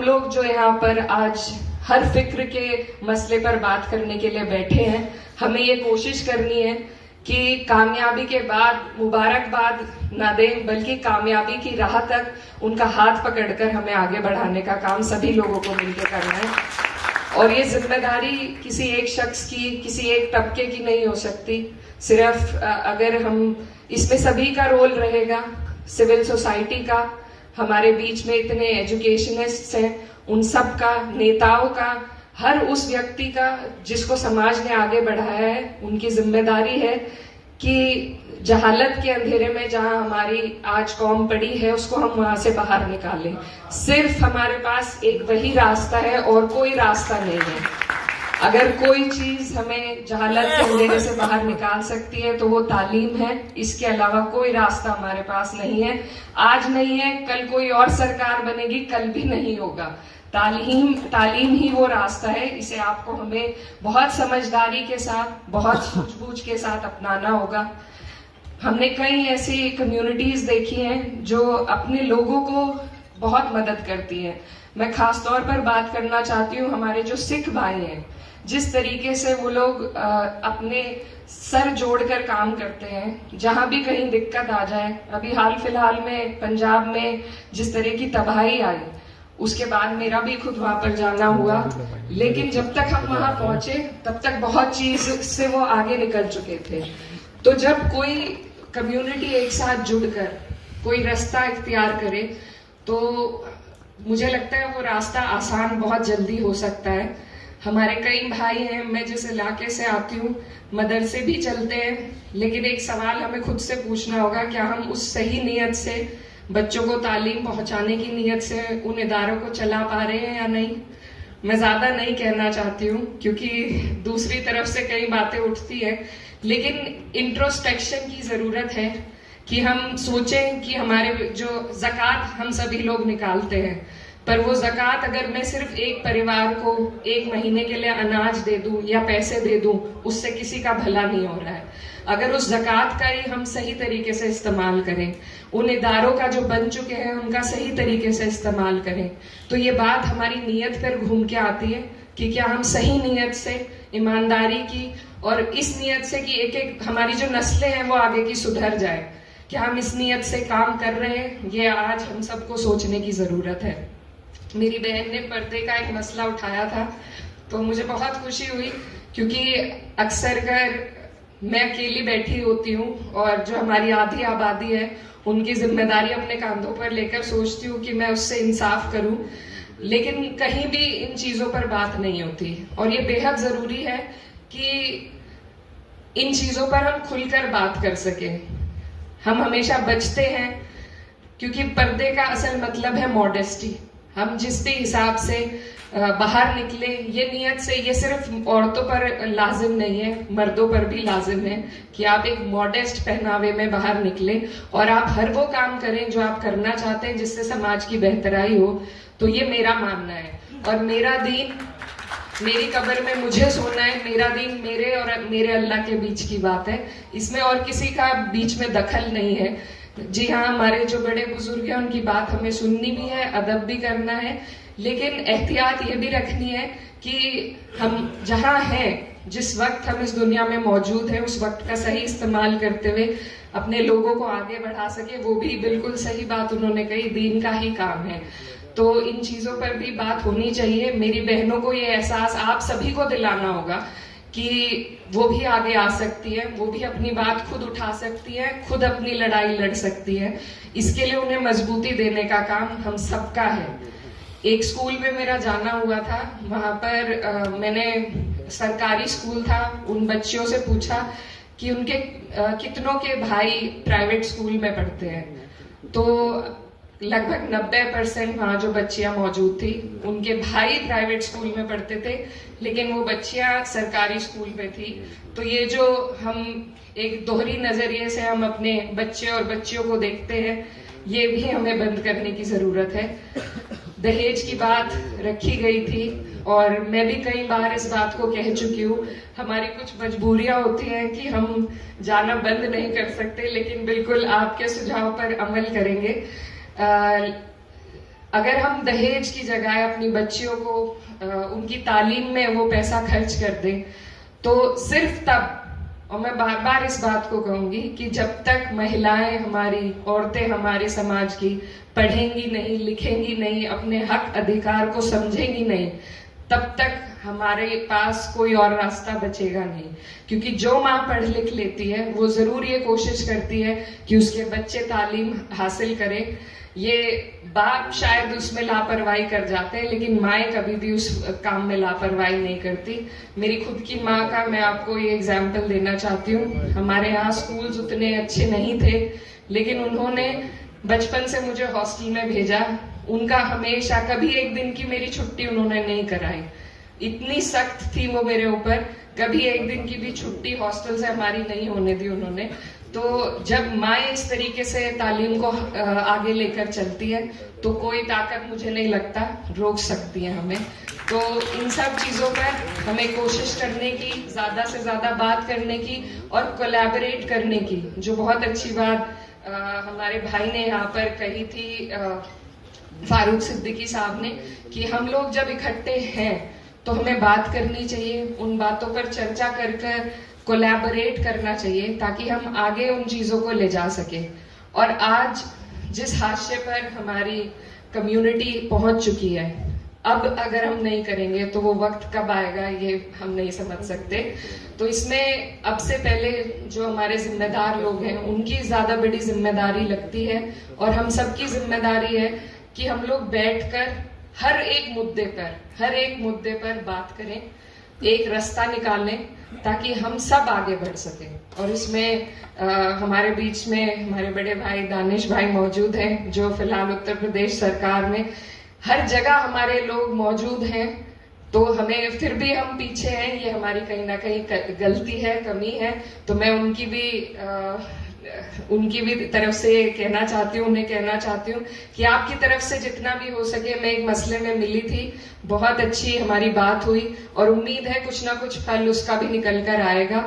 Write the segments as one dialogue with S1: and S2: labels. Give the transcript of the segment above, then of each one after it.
S1: लोग जो यहाँ पर आज हर फिक्र के मसले पर बात करने के लिए बैठे हैं, हमें ये कोशिश करनी है कि कामयाबी के बाद मुबारकबाद ना दें, बल्कि कामयाबी की राह तक उनका हाथ पकड़कर हमें आगे बढ़ाने का काम सभी लोगों को मिलकर करना है। और ये जिम्मेदारी किसी एक शख्स की, किसी एक तबके की नहीं हो सकती। सिर्फ अगर हम इसमें सभी का रोल रहेगा, सिविल सोसाइटी का, हमारे बीच में इतने एजुकेशनिस्ट्स हैं, उन सब का, नेताओं का, हर उस व्यक्ति का जिसको समाज ने आगे बढ़ाया है, उनकी जिम्मेदारी है कि जहालत के अंधेरे में जहां हमारी आज कौम पड़ी है, उसको हम वहां से बाहर निकालें। सिर्फ हमारे पास एक वही रास्ता है और कोई रास्ता नहीं है। अगर कोई चीज हमें जहालत के अंधेरे से बाहर निकाल सकती है तो वो तालीम है। इसके अलावा कोई रास्ता हमारे पास नहीं है। आज नहीं है, कल कोई और सरकार बनेगी, कल भी नहीं होगा। तालीम ही वो रास्ता है। इसे आपको हमें बहुत समझदारी के साथ, बहुत सूझबूझ के साथ अपनाना होगा। हमने कई ऐसी कम्युनिटीज देखी हैं जो अपने लोगों को बहुत मदद करती हैं। मैं खास तौर पर बात करना चाहती हूँ हमारे जो सिख भाई हैं, जिस तरीके से वो लोग अपने सर जोड़कर काम करते हैं जहां भी कहीं दिक्कत आ जाए। अभी हाल फिलहाल में पंजाब में जिस तरह की तबाही आई, उसके बाद मेरा भी खुद वहां पर जाना हुआ, लेकिन जब तक हम वहां पहुंचे तब तक बहुत चीज से वो आगे निकल चुके थे। तो जब कोई कम्युनिटी एक साथ जुड़कर कोई रास्ता इख्तियार करे तो मुझे लगता है वो रास्ता आसान बहुत जल्दी हो सकता है। हमारे कई भाई हैं, मैं जिस इलाके से आती हूँ, मदरसे भी चलते हैं, लेकिन एक सवाल हमें खुद से पूछना होगा, क्या हम उस सही नीयत से बच्चों को तालीम पहुंचाने की नीयत से उन इदारों को चला पा रहे हैं या नहीं। मैं ज्यादा नहीं कहना चाहती हूँ क्योंकि दूसरी तरफ से कई बातें उठती है, लेकिन इंट्रोस्पेक्शन की जरूरत है कि हम सोचें कि हमारे जो ज़कात हम सभी लोग निकालते हैं, पर वो ज़कात अगर मैं सिर्फ एक परिवार को एक महीने के लिए अनाज दे दूं या पैसे दे दूं, उससे किसी का भला नहीं हो रहा है। अगर उस ज़कात का ही हम सही तरीके से इस्तेमाल करें, उन इदारों का जो बन चुके हैं उनका सही तरीके से इस्तेमाल करें, तो ये बात हमारी नीयत पर घूम के आती है कि क्या हम सही नीयत से, ईमानदारी की और इस नीयत से कि एक एक हमारी जो नस्लें हैं वो आगे की सुधर जाए, क्या हम इस नीयत से काम कर रहे हैं, ये आज हम सबको सोचने की जरूरत है। मेरी बहन ने पर्दे का एक मसला उठाया था तो मुझे बहुत खुशी हुई, क्योंकि अक्सर कर मैं अकेली बैठी होती हूँ और जो हमारी आधी आबादी है उनकी जिम्मेदारी अपने कांधों पर लेकर सोचती हूँ कि मैं उससे इंसाफ करूँ, लेकिन कहीं भी इन चीजों पर बात नहीं होती। और ये बेहद जरूरी है कि इन चीजों पर हम खुलकर बात कर सकें। हम हमेशा बचते हैं क्योंकि पर्दे का असल मतलब है मॉडेस्टी। हम जिस भी हिसाब से बाहर निकले, ये नीयत से, ये सिर्फ औरतों पर लाजिम नहीं है, मर्दों पर भी लाजिम है कि आप एक मॉडेस्ट पहनावे में बाहर निकले और आप हर वो काम करें जो आप करना चाहते हैं जिससे समाज की बेहतराई हो। तो ये मेरा मानना है। और मेरा दीन, मेरी कब्र में मुझे सोना है, मेरा दीन मेरे और मेरे अल्लाह के बीच की बात है, इसमें और किसी का बीच में दखल नहीं है। जी हाँ, हमारे जो बड़े बुजुर्ग हैं उनकी बात हमें सुननी भी है, अदब भी करना है, लेकिन एहतियात ये भी रखनी है कि हम जहाँ हैं, जिस वक्त हम इस दुनिया में मौजूद हैं, उस वक्त का सही इस्तेमाल करते हुए अपने लोगों को आगे बढ़ा सके। वो भी बिल्कुल सही बात उन्होंने कही, दीन का ही काम है। तो इन चीजों पर भी बात होनी चाहिए। मेरी बहनों को ये एहसास आप सभी को दिलाना होगा कि वो भी आगे आ सकती है, वो भी अपनी बात खुद उठा सकती है, खुद अपनी लड़ाई लड़ सकती है। इसके लिए उन्हें मजबूती देने का काम हम सबका है। एक स्कूल में मेरा जाना हुआ था, वहां पर मैंने, सरकारी स्कूल था, उन बच्चियों से पूछा कि उनके कितनों के भाई प्राइवेट स्कूल में पढ़ते हैं। तो लगभग 90% वहां जो बच्चियां मौजूद थी उनके भाई प्राइवेट स्कूल में पढ़ते थे, लेकिन वो बच्चियां सरकारी स्कूल में थी। तो ये जो हम एक दोहरी नजरिए से हम अपने बच्चे और बच्चियों को देखते हैं, ये भी हमें बंद करने की जरूरत है। दहेज की बात रखी गई थी और मैं भी कई बार इस बात को कह चुकी हूँ। हमारी कुछ मजबूरियां होती हैं कि हम जाना बंद नहीं कर सकते, लेकिन बिल्कुल आपके सुझाव पर अमल करेंगे। अगर हम दहेज की जगह अपनी बच्चियों को उनकी तालीम में वो पैसा खर्च कर दें, तो सिर्फ तब, और मैं बार बार इस बात को कहूंगी कि जब तक महिलाएं हमारी, औरतें हमारे समाज की पढ़ेंगी नहीं, लिखेंगी नहीं, अपने हक अधिकार को समझेंगी नहीं, तब तक हमारे पास कोई और रास्ता बचेगा नहीं। क्योंकि जो माँ पढ़ लिख लेती है वो जरूर ये कोशिश करती है कि उसके बच्चे तालीम हासिल करें। ये बाप शायद उसमें लापरवाही कर जाते हैं, लेकिन माएँ कभी भी उस काम में लापरवाही नहीं करती। मेरी खुद की माँ का मैं आपको ये एग्जाम्पल देना चाहती हूँ। हमारे यहाँ स्कूल्स उतने अच्छे नहीं थे, लेकिन उन्होंने बचपन से मुझे हॉस्टल में भेजा। उनका हमेशा, कभी एक दिन की मेरी छुट्टी उन्होंने नहीं कराई। इतनी सख्त थी वो मेरे ऊपर, कभी एक दिन की भी छुट्टी हॉस्टल से हमारी नहीं होने दी उन्होंने। तो जब माँ इस तरीके से तालीम को आगे लेकर चलती है, तो कोई ताकत मुझे नहीं लगता रोक सकती है हमें। तो इन सब चीजों पर हमें कोशिश करने की, ज्यादा से ज्यादा बात करने की और कोलैबोरेट करने की। जो बहुत अच्छी बात हमारे भाई ने यहाँ पर कही थी, फारूक सिद्दीकी साहब ने, कि हम लोग जब इकट्ठे हैं तो हमें बात करनी चाहिए, उन बातों पर चर्चा कर कोलैबोरेट करना चाहिए, ताकि हम आगे उन चीजों को ले जा सके। और आज जिस हादसे पर हमारी कम्युनिटी पहुंच चुकी है, अब अगर हम नहीं करेंगे तो वो वक्त कब आएगा ये हम नहीं समझ सकते। तो इसमें अब से पहले जो हमारे जिम्मेदार लोग हैं उनकी ज्यादा बड़ी जिम्मेदारी लगती है, और हम सबकी जिम्मेदारी है कि हम लोग बैठकर हर एक मुद्दे पर बात करें, एक रास्ता निकालें, ताकि हम सब आगे बढ़ सकें। और इसमें हमारे बीच में हमारे बड़े भाई दानिश भाई मौजूद हैं, जो फिलहाल उत्तर प्रदेश सरकार में हर जगह हमारे लोग मौजूद हैं। तो हमें फिर भी हम पीछे हैं, ये हमारी कहीं ना कहीं गलती है, कमी है। तो मैं उनकी भी तरफ से कहना चाहती हूँ, उन्हें कहना चाहती हूँ कि आपकी तरफ से जितना भी हो सके। मैं एक मसले में मिली थी, बहुत अच्छी हमारी बात हुई, और उम्मीद है कुछ ना कुछ फल उसका भी निकल कर आएगा।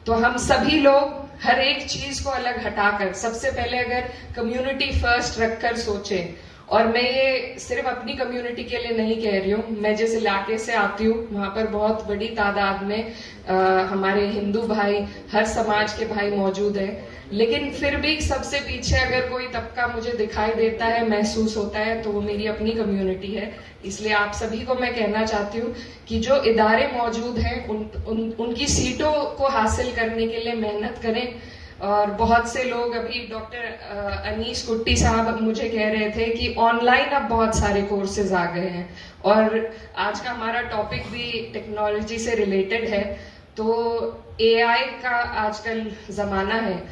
S1: तो हम सभी लोग हर एक चीज को अलग हटाकर, सबसे पहले अगर कम्युनिटी फर्स्ट रखकर सोचे, और मैं ये सिर्फ अपनी कम्युनिटी के लिए नहीं कह रही हूँ, मैं जिस इलाके से आती हूँ वहां पर बहुत बड़ी तादाद में हमारे हिंदू भाई, हर समाज के भाई मौजूद हैं। लेकिन फिर भी सबसे पीछे अगर कोई तबका मुझे दिखाई देता है, महसूस होता है, तो वो मेरी अपनी कम्युनिटी है। इसलिए आप सभी को मैं कहना चाहती हूँ कि जो इदारे मौजूद हैं उनकी सीटों को हासिल करने के लिए मेहनत करें। और बहुत से लोग, अभी डॉक्टर अनीस कुट्टी साहब अब मुझे कह रहे थे कि ऑनलाइन अब बहुत सारे कोर्सेज आ गए हैं, और आज का हमारा टॉपिक भी टेक्नोलॉजी से रिलेटेड है। तो एआई का आजकल जमाना है,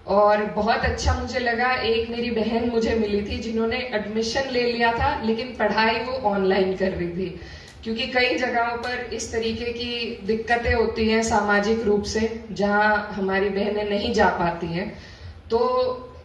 S1: और बहुत अच्छा मुझे लगा, एक मेरी बहन मुझे मिली थी जिन्होंने एडमिशन ले लिया था, लेकिन पढ़ाई वो ऑनलाइन कर रही थी। क्योंकि कई जगहों पर इस तरीके की दिक्कतें होती हैं सामाजिक रूप से, जहां हमारी बहनें नहीं जा पाती हैं। तो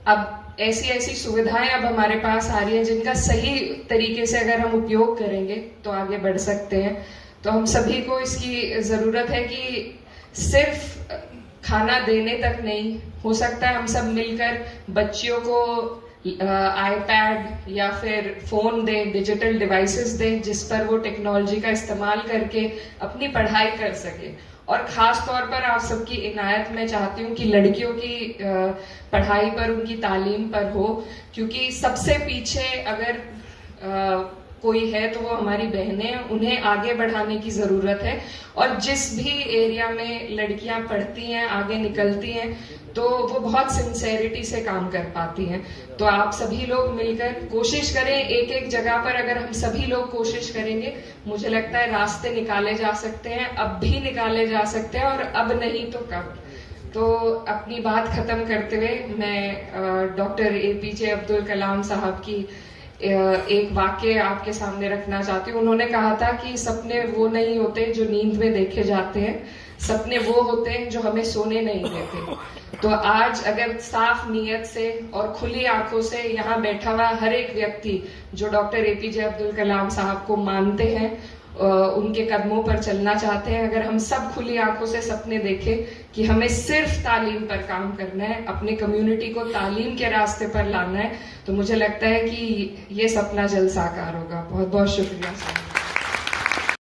S1: अब ऐसी सुविधाएं अब हमारे पास आ रही हैं, जिनका सही तरीके से अगर हम उपयोग करेंगे तो आगे बढ़ सकते हैं। तो हम सभी को इसकी जरूरत है कि सिर्फ खाना देने तक नहीं, हो सकता है हम सब मिलकर बच्चियों को आईपैड या फिर फोन दें, डिजिटल डिवाइसेस दें, जिस पर वो टेक्नोलॉजी का इस्तेमाल करके अपनी पढ़ाई कर सके। और खास तौर पर आप सबकी इनायत मैं चाहती हूँ कि लड़कियों की पढ़ाई पर, उनकी तालीम पर हो, क्योंकि सबसे पीछे अगर कोई है तो वो हमारी बहनें, उन्हें आगे बढ़ाने की जरूरत है। और जिस भी एरिया में लड़कियां पढ़ती हैं, आगे निकलती हैं, तो वो बहुत सिंसेरिटी से काम कर पाती हैं। तो आप सभी लोग मिलकर कोशिश करें, एक एक जगह पर अगर हम सभी लोग कोशिश करेंगे, मुझे लगता है रास्ते निकाले जा सकते हैं, अब भी निकाले जा सकते हैं, और अब नहीं तो कब। तो अपनी बात खत्म करते हुए मैं डॉक्टर एपीजे अब्दुल कलाम साहब की एक वाक्य आपके सामने रखना चाहती हूँ। उन्होंने कहा था कि सपने वो नहीं होते जो नींद में देखे जाते हैं, सपने वो होते हैं जो हमें सोने नहीं देते। तो आज अगर साफ नीयत से और खुली आंखों से यहाँ बैठा हुआ हर एक व्यक्ति जो डॉक्टर एपीजे अब्दुल कलाम साहब को मानते हैं उनके कदमों पर चलना चाहते हैं। अगर हम सब खुली आंखों से सपने देखें कि हमें सिर्फ तालीम पर काम करना है, अपने कम्युनिटी को तालीम के रास्ते पर लाना है, तो मुझे लगता है कि ये सपना जल्द साकार होगा। बहुत बहुत शुक्रिया।